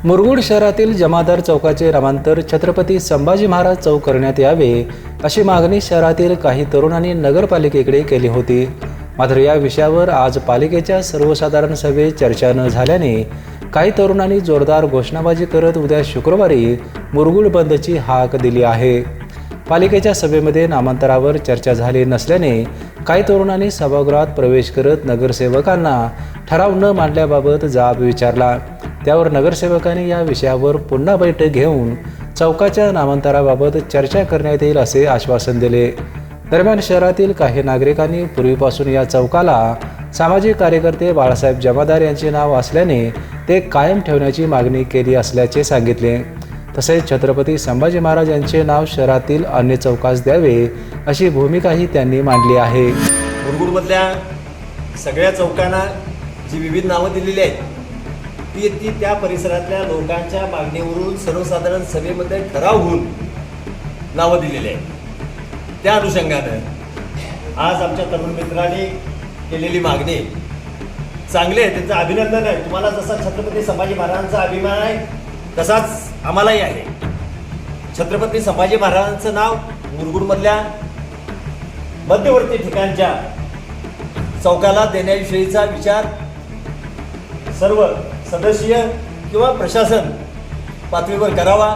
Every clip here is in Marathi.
मुरगुड शहरातील जमादार चौकाचे नामांतर छत्रपती संभाजी महाराज चौक करण्यात यावे अशी मागणी शहरातील काही तरुणांनी नगरपालिकेकडे केली होती। मात्र या विषयावर आज पालिकेच्या सर्वसाधारण सभेत चर्चा न झाल्याने काही तरुणांनी जोरदार घोषणाबाजी करत उद्या शुक्रवारी मुरगुड बंदची हाक दिली आहे। पालिकेच्या सभेमध्ये नामांतरावर चर्चा झाली नसल्याने काही तरुणांनी सभागृहात प्रवेश करत नगरसेवकांना ठराव न मांडल्याबाबत जाब विचारला। त्यावर नगरसेवकांनी या विषयावर पुन्हा बैठक घेऊन चौकाच्या नामांतराबाबत चर्चा करण्यात येईल असे आश्वासन दिले। दरम्यान शहरातील काही नागरिकांनी पूर्वीपासून या चौकाला सामाजिक कार्यकर्ते बाळासाहेब जमादार यांचे नाव असल्याने ते कायम ठेवण्याची मागणी केली असल्याचे सांगितले। तसेच छत्रपती संभाजी महाराज यांचे नाव शहरातील अन्य चौकास द्यावे अशी भूमिकाही त्यांनी मांडली आहे। मुरगुडमधल्या सगळ्या चौकांना जी विविध नावं दिलेली आहेत ती त्या परिसरातल्या लोकांच्या मागणीवरून सर्वसाधारण सभेमध्ये ठराव होऊन नावं दिलेली आहेत। त्या अनुषंगानं आज आमच्या तरुण मित्रांनी केलेली मागणी चांगली आहे, त्यांचं अभिनंदन आहे। तुम्हाला जसा छत्रपती संभाजी महाराजांचा अभिमान आहे तसाच आम्हालाही आहे। छत्रपती संभाजी महाराजांचं नाव मुरगुडमधल्या मध्यवर्ती ठिकाणच्या चौकाला देण्याविषयीचा विचार सर्व सदस्य किंवा प्रशासन पातळीवर करावा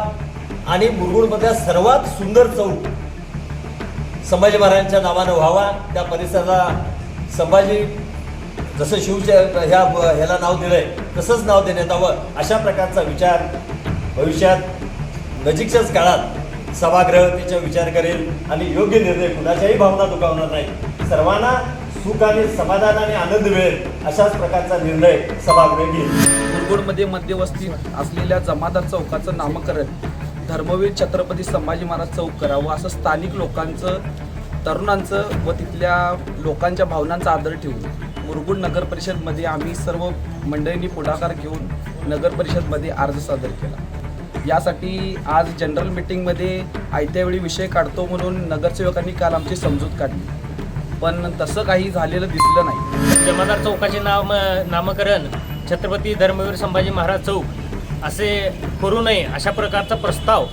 आणि मुरगुडमधल्या सर्वात सुंदर चौक संभाजी महाराजांच्या नावानं व्हावा। त्या परिसराला संभाजी जसं ह्याला नाव दिलंय तसंच नाव देण्यात यावं अशा प्रकारचा विचार भविष्यात नजीकच्याच काळात सभागृह त्याचा विचार करेल आणि योग्य निर्णय कुणाच्याही भावना दुखावणार नाही, सर्वांना सुख आणि समाधान आणि आनंद मिळेल अशाच प्रकारचा निर्णय सभागृह घेईल। मुरगुडमध्ये मध्यवस्तीत असलेल्या जमादार चौकाचं नामकरण धर्मवीर छत्रपती संभाजी महाराज चौक करावं असं स्थानिक लोकांचं, तरुणांचं व तिथल्या लोकांच्या भावनांचा आदर ठेवून मुरगुड नगर परिषदमध्ये आम्ही सर्व मंडळींनी पुढाकार घेऊन नगर परिषदमध्ये अर्ज सादर केला। यासाठी आज जनरल मीटिंगमध्ये आयत्या वेळी विषय काढतो म्हणून नगरसेवकांनी काल आमची समजूत काढली, पण तसं काही झालेलं दिसलं नाही। जमादार चौकाचे नामकरण छत्रपती धर्मवीर संभाजी महाराज चौक असे करू नये अशा प्रकारचा प्रस्ताव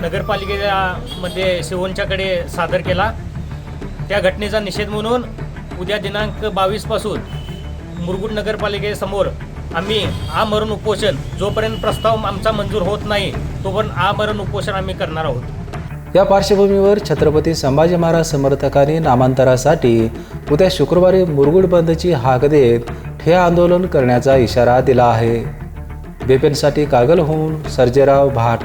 नगरपालिकेमध्ये शिवोंच्याकडे सादर केला। त्या घटनेचा निषेध म्हणून उद्या दिनांक 22 पासून मुरगुड नगरपालिकेसमोर आम्ही आमरण उपोषण, जोपर्यंत प्रस्ताव आमचा मंजूर होत नाही तोपर्यंत आमरण उपोषण आम्ही करणार आहोत। या पार्श्वभूमीवर छत्रपती संभाजी महाराज समर्थकांनी नामांतरासाठी उद्या शुक्रवारी मुरगुड बंदची हाक देत ठिय्या आंदोलन करण्याचा इशारा दिला आहे। बेपेनसाठी कागलहून सर्जेराव भाट।